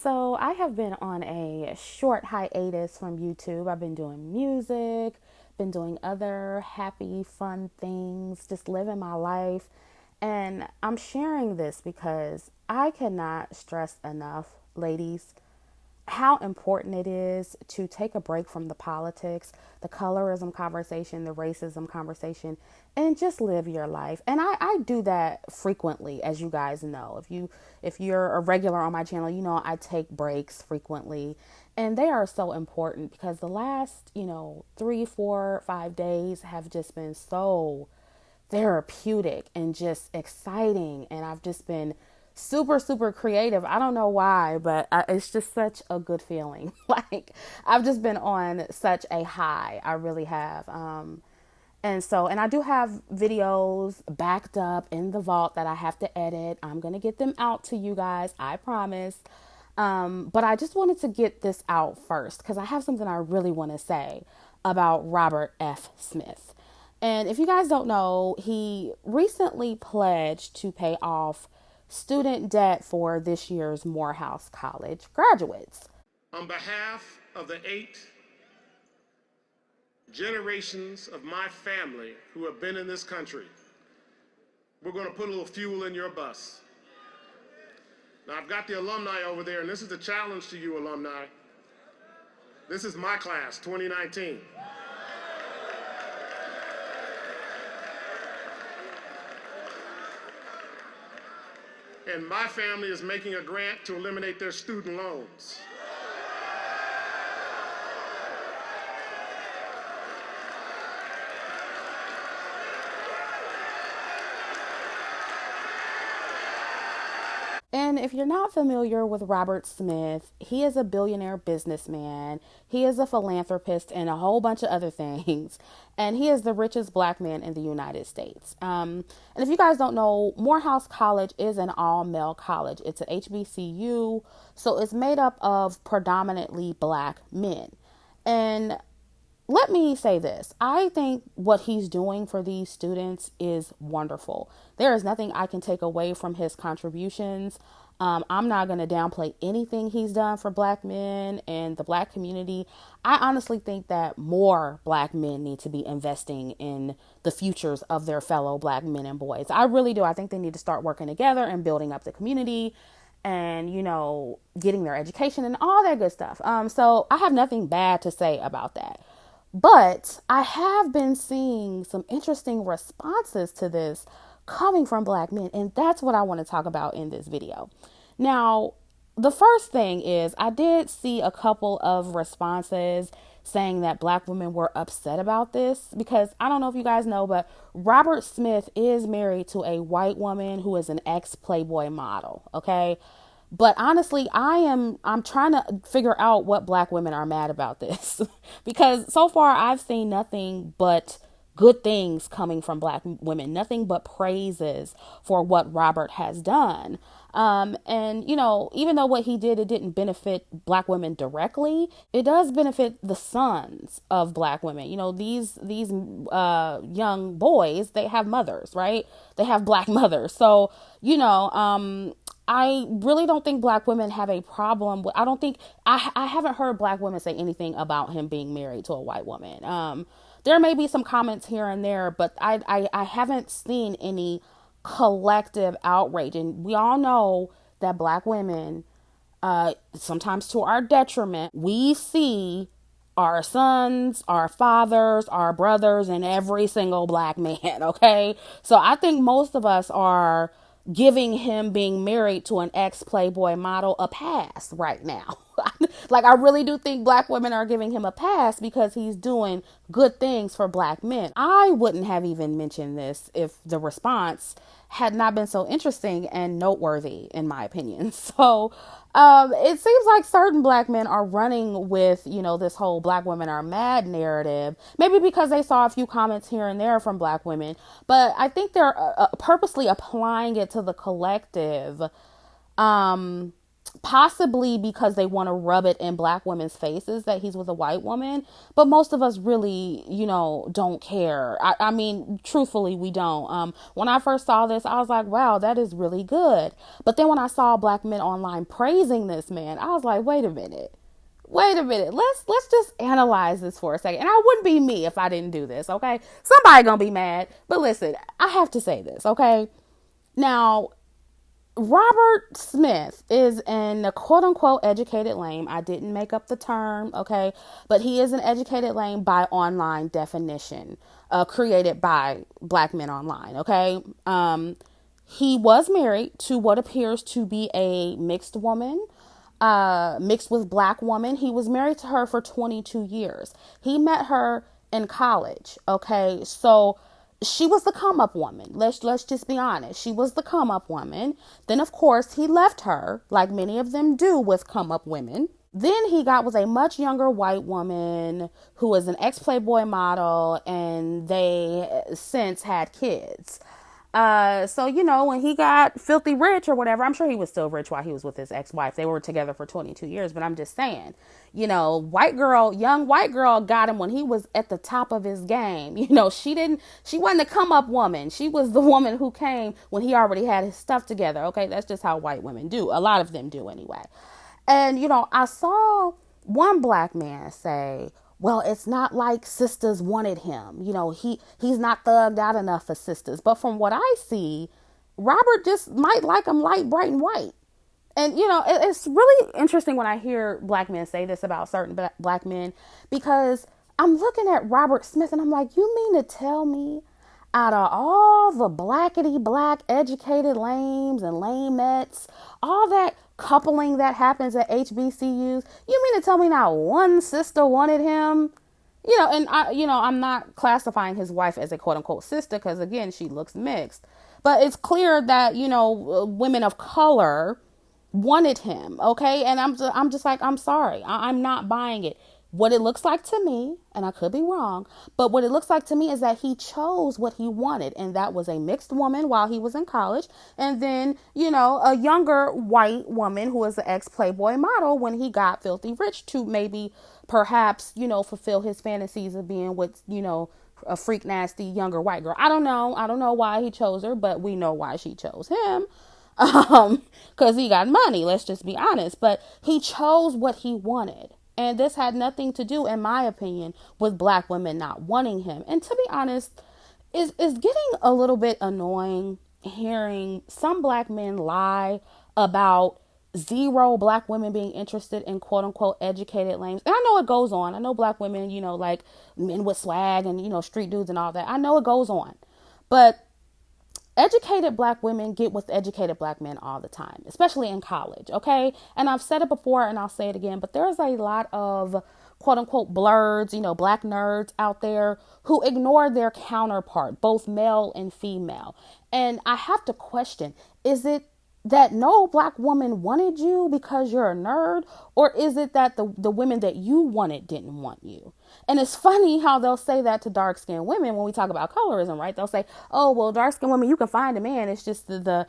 So, I have been on a short hiatus from YouTube. I've been doing music, been doing other happy, fun things, just living my life. And I'm sharing this because I cannot stress enough, ladies, how important it is to take a break from the politics, the colorism conversation, the racism conversation, and just live your life. And I do that frequently, as you guys know. If you're a regular on my channel, you know I take breaks frequently. And they are so important because the last, 3, 4, 5 days have just been so therapeutic and just exciting. And I've just been super, super creative. I don't know why, but it's just such a good feeling. Like, I've just been on such a high. I really have. And I do have videos backed up in the vault that I have to edit. I'm going to get them out to you guys, I promise. But I just wanted to get this out first because I have something I really want to say about Robert F. Smith. And if you guys don't know, he recently pledged to pay off student debt for this year's Morehouse College graduates. On behalf of the 8 generations of my family who have been in this country, we're going to put a little fuel in your bus. Now, I've got the alumni over there, and this is the challenge to you alumni. This is my class, 2019. And my family is making a grant to eliminate their student loans. And if you're not familiar with Robert Smith, he is a billionaire businessman. He is a philanthropist and a whole bunch of other things. And he is the richest black man in the United States. And if you guys don't know, Morehouse College is an all male college. It's an HBCU. So it's made up of predominantly black men. And let me say this. I think what he's doing for these students is wonderful. There is nothing I can take away from his contributions. I'm not going to downplay anything he's done for black men and the black community. I honestly think that more black men need to be investing in the futures of their fellow black men and boys. I really do. I think they need to start working together and building up the community and, getting their education and all that good stuff. So I have nothing bad to say about that. But I have been seeing some interesting responses to this coming from black men, and that's what I want to talk about in this video. Now, the first thing is I did see a couple of responses saying that black women were upset about this because I don't know if you guys know, but Robert Smith is married to a white woman who is an ex-Playboy model, okay? But honestly, I'm trying to figure out what black women are mad about this because so far I've seen nothing but good things coming from black women, nothing but praises for what Robert has done. And even though what he did, it didn't benefit black women directly, it does benefit the sons of black women. These young boys, they have mothers, right? They have black mothers. So, I really don't think black women have a problem with, I don't think, I haven't heard black women say anything about him being married to a white woman. There may be some comments here and there, but I haven't seen any collective outrage. And we all know that black women, sometimes to our detriment, we see our sons, our fathers, our brothers, and every single black man, okay? So I think most of us are giving him being married to an ex-Playboy model a pass right now. Like, I really do think black women are giving him a pass because he's doing good things for black men. I wouldn't have even mentioned this if the response had not been so interesting and noteworthy, in my opinion. So, it seems like certain black men are running with, this whole black women are mad narrative, maybe because they saw a few comments here and there from black women, but I think they're purposely applying it to the collective, Possibly because they want to rub it in black women's faces that he's with a white woman. But most of us really, don't care. I mean, truthfully, we don't. When I first saw this, I was like, wow, that is really good. But then when I saw black men online praising this man, I was like, wait a minute. Wait a minute. Let's just analyze this for a second. And I wouldn't be me if I didn't do this, okay? Somebody gonna be mad. But listen, I have to say this, okay? Now, Robert Smith is an quote unquote educated lame. I didn't make up the term, okay? But he is an educated lame by online definition, created by black men online, okay? He was married to what appears to be a mixed woman, mixed with black woman. He was married to her for 22 years. He met her in college, okay? So she was the come up woman. Let's just be honest. She was the come up woman. Then of course he left her, like many of them do with come up women. Then he got with a much younger white woman who was an ex Playboy model, and they since had kids. So when he got filthy rich or whatever, I'm sure he was still rich while he was with his ex-wife. They were together for 22 years, but I'm just saying, young white girl got him when he was at the top of his game. She wasn't a come up woman. She was the woman who came when he already had his stuff together. Okay. That's just how white women do. A lot of them do anyway. And, I saw one black man say, well, it's not like sisters wanted him. He's not thugged out enough for sisters. But from what I see, Robert just might like him light, bright, and white. And, it's really interesting when I hear black men say this about certain black men, because I'm looking at Robert Smith and I'm like, you mean to tell me out of all the blackety black educated lames and lamettes, all that coupling that happens at HBCUs, you mean to tell me not one sister wanted him? I'm not classifying his wife as a quote unquote sister, because again, she looks mixed. But it's clear that, women of color wanted him. Okay. And I'm just like, I'm sorry. I'm not buying it. What it looks like to me, and I could be wrong, but what it looks like to me is that he chose what he wanted, and that was a mixed woman while he was in college, and then, a younger white woman who was an ex-Playboy model when he got filthy rich, to maybe perhaps, fulfill his fantasies of being with, a freak nasty younger white girl. I don't know why he chose her, but we know why she chose him. Because he got money, let's just be honest. But he chose what he wanted. And this had nothing to do, in my opinion, with black women not wanting him. And to be honest, is getting a little bit annoying hearing some black men lie about zero black women being interested in quote unquote educated lames. And I know it goes on. I know black women, like men with swag and, street dudes and all that. I know it goes on. But educated black women get with educated black men all the time, especially in college, okay? And I've said it before and I'll say it again, but there's a lot of quote unquote blurs, black nerds out there who ignore their counterpart, both male and female. And I have to question, is it that no black woman wanted you because you're a nerd, or is it that the women that you wanted didn't want you? And it's funny how they'll say that to dark-skinned women when we talk about colorism, right? They'll say, "Oh, well, dark-skinned women, you can find a man. It's just the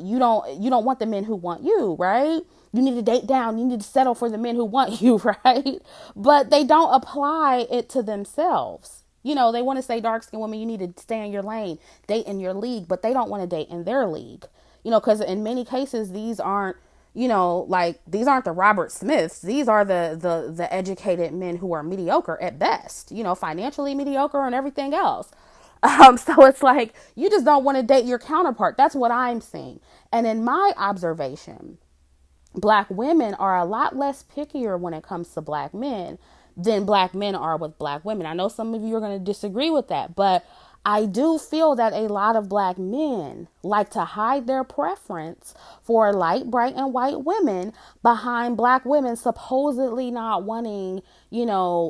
you don't want the men who want you, right? You need to date down. You need to settle for the men who want you, right?" But they don't apply it to themselves. They want to say dark-skinned women, you need to stay in your lane, date in your league, but they don't want to date in their league. Because in many cases, these aren't, these aren't the Robert Smiths. These are the educated men who are mediocre at best, financially mediocre and everything else. So it's like, you just don't want to date your counterpart. That's what I'm seeing. And in my observation, black women are a lot less pickier when it comes to black men than black men are with black women. I know some of you are going to disagree with that, but I do feel that a lot of black men like to hide their preference for light, bright, and white women behind black women supposedly not wanting,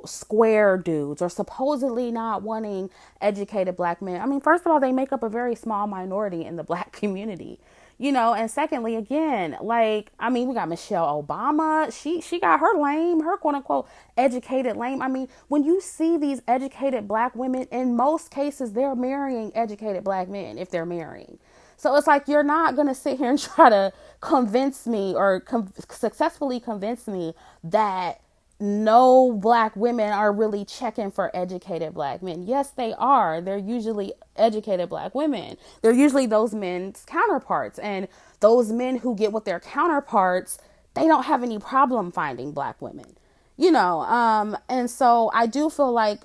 square dudes, or supposedly not wanting educated black men. I mean, first of all, they make up a very small minority in the black community. And secondly, again, we got Michelle Obama. She got her quote unquote educated lame. I mean, when you see these educated black women, in most cases, they're marrying educated black men if they're marrying. So it's like you're not going to sit here and try to convince me or successfully convince me that no black women are really checking for educated black men. Yes, they are. They're usually educated black women. They're usually those men's counterparts. And those men who get with their counterparts, they don't have any problem finding black women. And so I do feel like,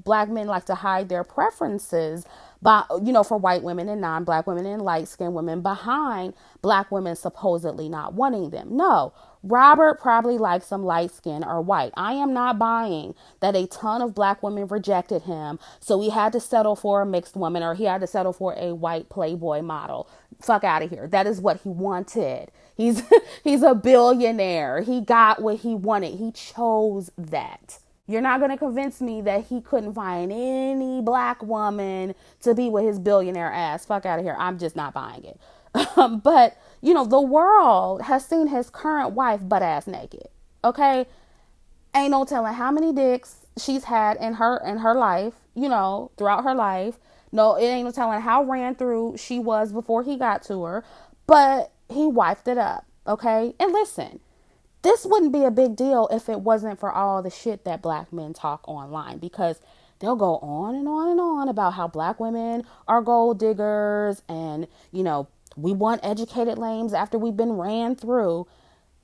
black men like to hide their preferences for white women and non-black women and light-skinned women behind black women supposedly not wanting them. No, Robert probably likes some light skin or white. I am not buying that a ton of black women rejected him, so he had to settle for a mixed woman or he had to settle for a white Playboy model. Fuck out of here. That is what he wanted. He's he's a billionaire. He got what he wanted. He chose that. You're not going to convince me that he couldn't find any black woman to be with his billionaire ass. Fuck out of here. I'm just not buying it. But, the world has seen his current wife butt ass naked. Okay? Ain't no telling how many dicks she's had in her life, throughout her life. No, it ain't no telling how ran through she was before he got to her. But he wiped it up. Okay? And listen, this wouldn't be a big deal if it wasn't for all the shit that black men talk online, because they'll go on and on and on about how black women are gold diggers and, we want educated lames after we've been ran through.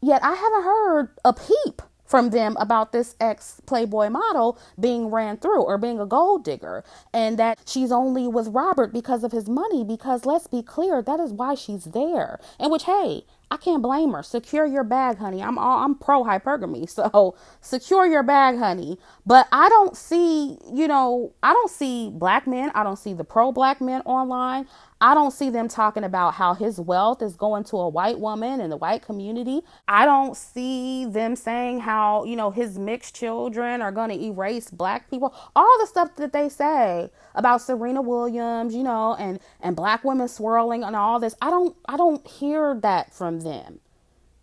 Yet I haven't heard a peep from them about this ex Playboy model being ran through or being a gold digger, and that she's only with Robert because of his money, because let's be clear, that is why she's there. And which, hey, I can't blame her. Secure your bag, honey. I'm pro hypergamy, so secure your bag, honey. But I don't see, I don't see black men. I don't see the pro black men online. I don't see them talking about how his wealth is going to a white woman in the white community. I don't see them saying how, his mixed children are going to erase black people. All the stuff that they say about Serena Williams, and black women swirling and all this. I don't hear that from them.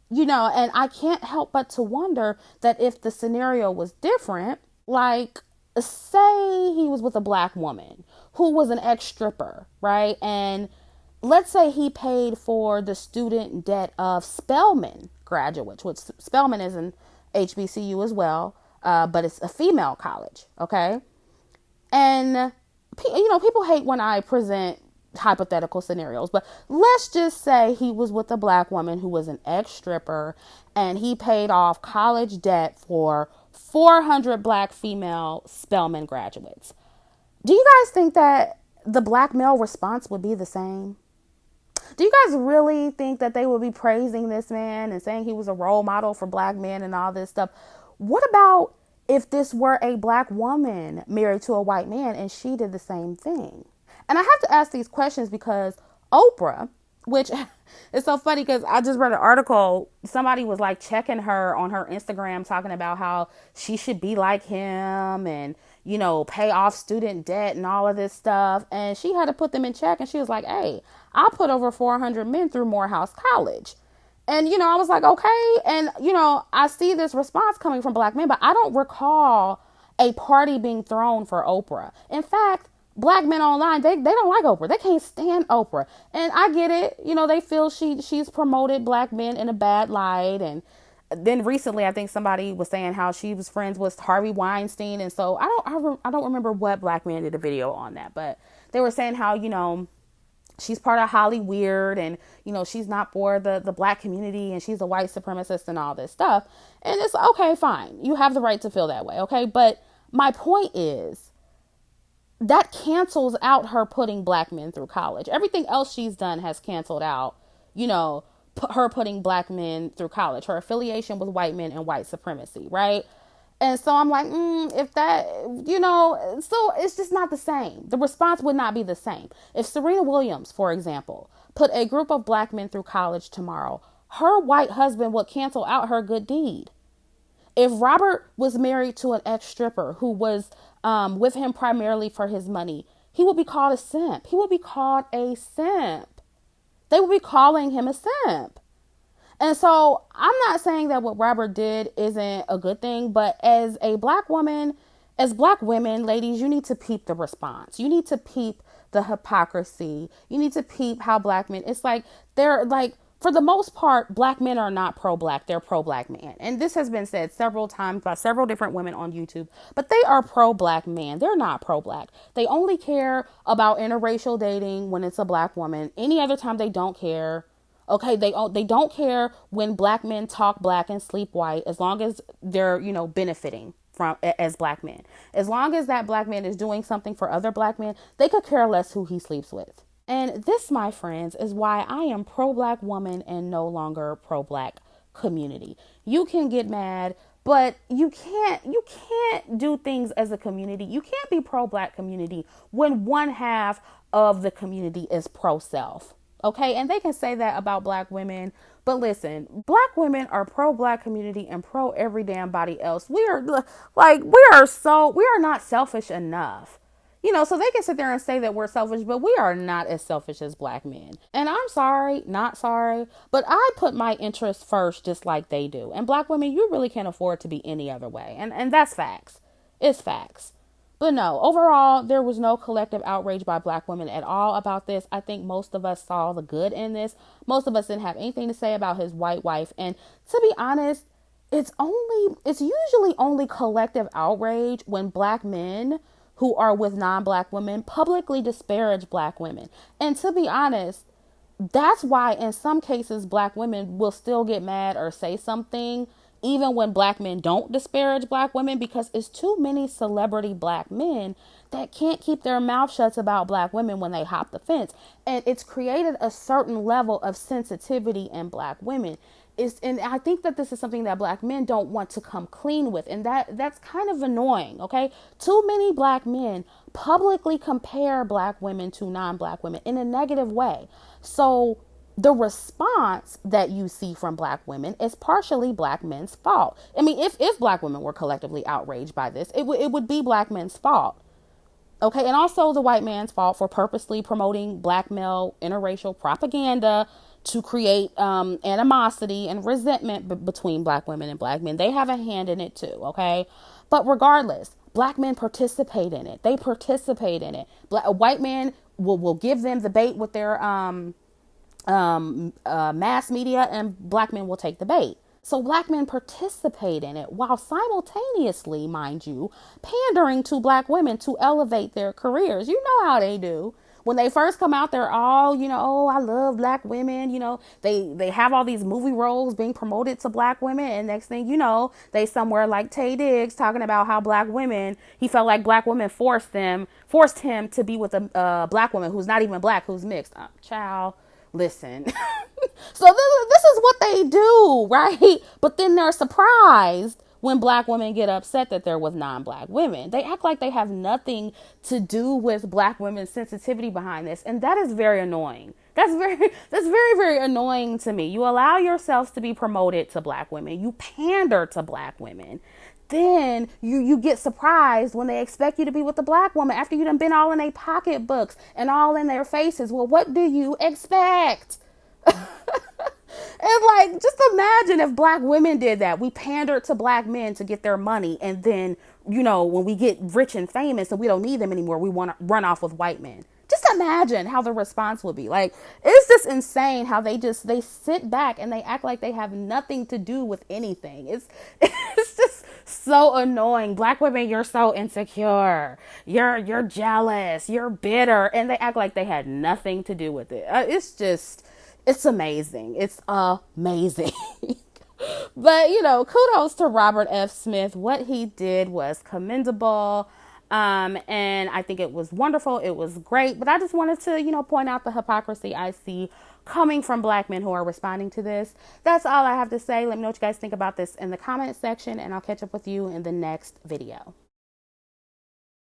And I can't help but to wonder that if the scenario was different, like say he was with a black woman who was an ex-stripper, right? And let's say he paid for the student debt of Spelman graduates, which Spelman is an HBCU as well, but it's a female college, okay? And, people hate when I present hypothetical scenarios, but let's just say he was with a black woman who was an ex-stripper and he paid off college debt for 400 black female Spelman graduates. Do you guys think that the black male response would be the same? Do you guys really think that they would be praising this man and saying he was a role model for black men and all this stuff? What about if this were a black woman married to a white man and she did the same thing? And I have to ask these questions because Oprah, which is so funny because I just read an article. Somebody was like checking her on her Instagram talking about how she should be like him and, pay off student debt and all of this stuff. And she had to put them in check. And she was like, hey, I put over 400 men through Morehouse College. And, I was like, okay. And, I see this response coming from black men, but I don't recall a party being thrown for Oprah. In fact, black men online, they don't like Oprah. They can't stand Oprah. And I get it. They feel she's promoted black men in a bad light. And then recently, I think somebody was saying how she was friends with Harvey Weinstein. And so I don't remember what black man did a video on that, but they were saying how, she's part of Hollyweird and, she's not for the black community and she's a white supremacist and all this stuff. And it's okay, fine. You have the right to feel that way. Okay. But my point is that cancels out her putting black men through college. Everything else she's done has canceled out, her putting black men through college, her affiliation with white men and white supremacy. Right. And so I'm like, if that, so it's just not the same. The response would not be the same. If Serena Williams, for example, put a group of black men through college tomorrow, her white husband would cancel out her good deed. If Robert was married to an ex-stripper who was with him primarily for his money, he would be called a simp. He would be called a simp. They would be calling him a simp. And so I'm not saying that what Robert did isn't a good thing, but as a black woman, as black women, ladies, you need to peep the response. You need to peep the hypocrisy. You need to peep how black men, it's like, they're like, for the most part, black men are not pro-black. They're pro-black man. And this has been said several times by several different women on YouTube, but they are pro-black man. They're not pro-black. They only care about interracial dating when it's a black woman. Any other time they don't care. Okay, they don't care when black men talk black and sleep white, as long as they're, benefiting from as black men. As long as that black man is doing something for other black men, they could care less who he sleeps with. And this, my friends, is why I am pro-black woman and no longer pro-black community. You can get mad, but you can't do things as a community. You can't be pro-black community when one half of the community is pro-self. Okay, and they can say that about black women, but listen, black women are pro-black community and pro every damn body else. We are not selfish enough. So they can sit there and say that we're selfish, but we are not as selfish as black men. And I'm sorry, not sorry, but I put my interests first just like they do. And black women, you really can't afford to be any other way. And that's facts. It's facts. But no, overall, there was no collective outrage by black women at all about this. I think most of us saw the good in this. Most of us didn't have anything to say about his white wife. And to be honest, it's usually only collective outrage when black men who are with non-black women publicly disparage black women. And to be honest, that's why in some cases black women will still get mad or say something even when black men don't disparage black women, because it's too many celebrity black men that can't keep their mouth shut about black women when they hop the fence. And it's created a certain level of sensitivity in black women. And I think that this is something that black men don't want to come clean with. And that's kind of annoying. Okay. Too many black men publicly compare black women to non-black women in a negative way. So the response that you see from black women is partially black men's fault. I mean, if black women were collectively outraged by this, it would be black men's fault. Okay. And also the white man's fault for purposely promoting black male interracial propaganda to create animosity and resentment between black women and black men. They have a hand in it too. Okay. But regardless, black men participate in it. They participate in it. White men will give them the bait with their mass media, and black men will take the bait. So black men participate in it while simultaneously, mind you, pandering to black women to elevate their careers. You know how they do. When they first come out, they're all, oh, I love black women. They have all these movie roles being promoted to black women. And next thing you know, they somewhere like Taye Diggs talking about how black women, he felt like black women forced him to be with a black woman who's not even black, who's mixed. Child, listen. So this is what they do, right? But then they're surprised when black women get upset that they're with non-black women. They act like they have nothing to do with black women's sensitivity behind this. And that is very annoying. That's very, very annoying to me. You allow yourselves to be promoted to black women. You pander to black women. Then you get surprised when they expect you to be with a black woman after you done been all in their pocketbooks and all in their faces. Well, what do you expect? And just imagine if black women did that. We pandered to black men to get their money. And then, when we get rich and famous and we don't need them anymore, we want to run off with white men. Just imagine how the response would be. It's just insane how they sit back and they act like they have nothing to do with anything. It's just so annoying. Black women, you're so insecure. You're jealous. You're bitter. And they act like they had nothing to do with it. It's amazing. It's amazing. But, kudos to Robert F. Smith. What he did was commendable. And I think it was wonderful. It was great. But I just wanted to, point out the hypocrisy I see coming from black men who are responding to this. That's all I have to say. Let me know what you guys think about this in the comment section, and I'll catch up with you in the next video.